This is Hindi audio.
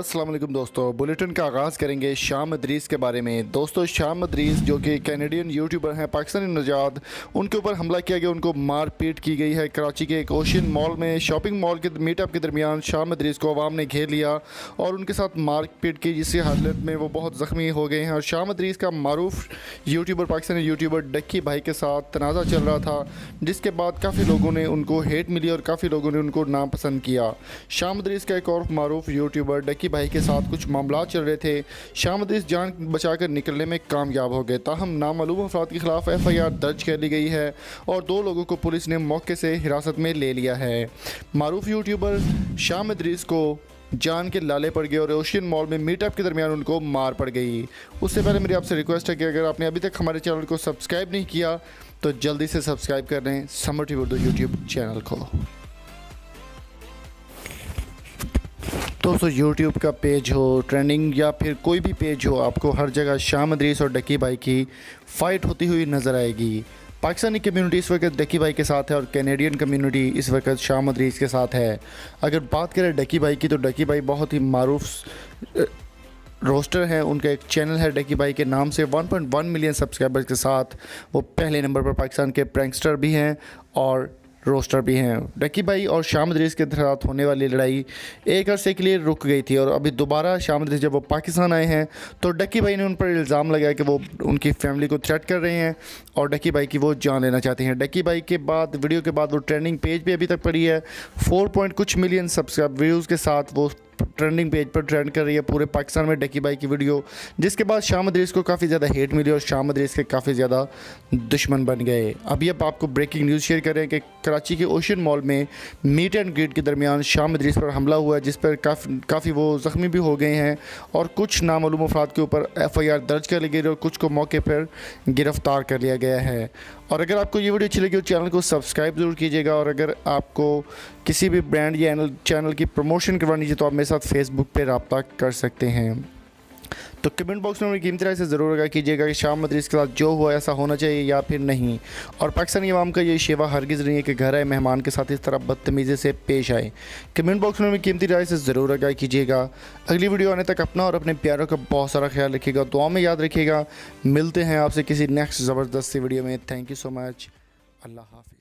अस्सलाम वालेकुम दोस्तों, बुलेटिन का आगाज़ करेंगे शाम अदरीस के बारे में। दोस्तों, शाम अदरीस जो कि कैनेडियन यूट्यूबर हैं, पाकिस्तानी नजाद, उनके ऊपर हमला किया गया, उनको मार पीट की गई है। कराची के एक ओशन मॉल में शॉपिंग मॉल के मीटअप के दरमियान शाम अदरीस को अवाम ने घेर लिया और उनके साथ मार पीट की, जिसकी हालत में वो बहुत ज़ख्मी हो गए हैं। और शाम अदरीस का मारूफ यूट्यूबर, पाकिस्तानी यूट्यूबर डक्की भाई के साथ तनाज़ा चल रहा था, जिसके बाद काफ़ी लोगों ने उनको हेट मिली और काफ़ी लोगों ने उनको नापसंद किया। शाम अदरीस का एक और मारूफ यूट्यूबर डक्की भाई के साथ कुछ मामला चल रहे थे। शाम अदरीस जान बचाकर निकलने में कामयाब हो गए, ताहम नामालूम अफराद के खिलाफ FIR दर्ज कर ली गई है और 2 लोगों को पुलिस ने मौके से हिरासत में ले लिया है। मारूफ यूट्यूबर शाम अदरीस को जान के लाले पड़ गए और ओशियन मॉल में मीटअप के दरमियान उनको मार पड़ गई। उससे पहले मेरी आपसे रिक्वेस्ट है कि अगर आपने अभी तक हमारे चैनल को सब्सक्राइब नहीं किया तो जल्दी से सब्सक्राइब कर लें summer TV Urdu YouTube channel को। दोस्तों, यूट्यूब का पेज हो, ट्रेंडिंग या फिर कोई भी पेज हो, आपको हर जगह शाम अदरीस और डक्की भाई की फ़ाइट होती हुई नज़र आएगी। पाकिस्तानी कम्युनिटी इस वक्त डक्की भाई के साथ है और कैनेडियन कम्युनिटी इस वक्त शाम अदरीस के साथ है। अगर बात करें डक्की भाई की, तो डक्की भाई बहुत ही मारूफ रोस्टर हैं। उनका एक चैनल है डक्की भाई के नाम से, 1.1 मिलियन सब्सक्राइबर्स के साथ वो पहले नंबर पर पाकिस्तान के प्रैंकस्टर भी हैं और रोस्टर भी हैं। डक्की भाई और शाम अदरीस के साथ होने वाली लड़ाई एक अरसे के लिए रुक गई थी और अभी दोबारा शाम अदरीस जब वो पाकिस्तान आए हैं तो डक्की भाई ने उन पर इल्ज़ाम लगाया कि वो उनकी फैमिली को थ्रेट कर रहे हैं और डक्की भाई की वो जान लेना चाहते हैं। डक्की भाई के बाद वीडियो के बाद वो ट्रेंडिंग पेज पे अभी तक पड़ी है, 4 कुछ मिलियन सब्सक्राइब व्यूज़ के साथ वो ट्रेंडिंग पेज पर ट्रेंड कर रही है पूरे पाकिस्तान में डक्की भाई की वीडियो, जिसके बाद शाम अदरीस को काफ़ी ज़्यादा हेट मिली और शाम अदरीस के काफ़ी ज़्यादा दुश्मन बन गए। अभी अब आपको ब्रेकिंग न्यूज़ शेयर करें कि कराची के ओशन मॉल में मीट एंड ग्रीट के दरमियान शाम अदरीस पर हमला हुआ है, जिस पर काफ़ी वो ज़ख्मी भी हो गए हैं और कुछ नामालूम अफराद के ऊपर FIR दर्ज कर ली गई और कुछ को मौके पर गिरफ़्तार कर लिया गया है। और अगर आपको ये वीडियो अच्छी लगी तो चैनल को सब्सक्राइब ज़रूर कीजिएगा और अगर आपको किसी भी ब्रांड या चैनल की प्रमोशन करवानी चाहिए तो आप मेरे साथ फेसबुक पे रब्ता कर सकते हैं। तो कमेंट बॉक्स में कीमती राय से ज़रूर आगाह कीजिएगा कि शाम अदरीस के साथ जो हुआ ऐसा होना चाहिए या फिर नहीं। और पाकिस्तानी अवाम का ये शेवा हरगिज़ नहीं है कि घर आए मेहमान के साथ इस तरह बदतमीज़ी से पेश आए। कमेंट बॉक्स में कीमती राय से ज़रूर आगाह कीजिएगा। अगली वीडियो आने तक अपना और अपने प्यारों का बहुत सारा ख्याल रखिएगा, दुआ में याद रखिएगा। मिलते हैं आपसे किसी नेक्स्ट ज़बरदस्त सी वीडियो में। Thank you so much. अल्लाह हाफ़िज़।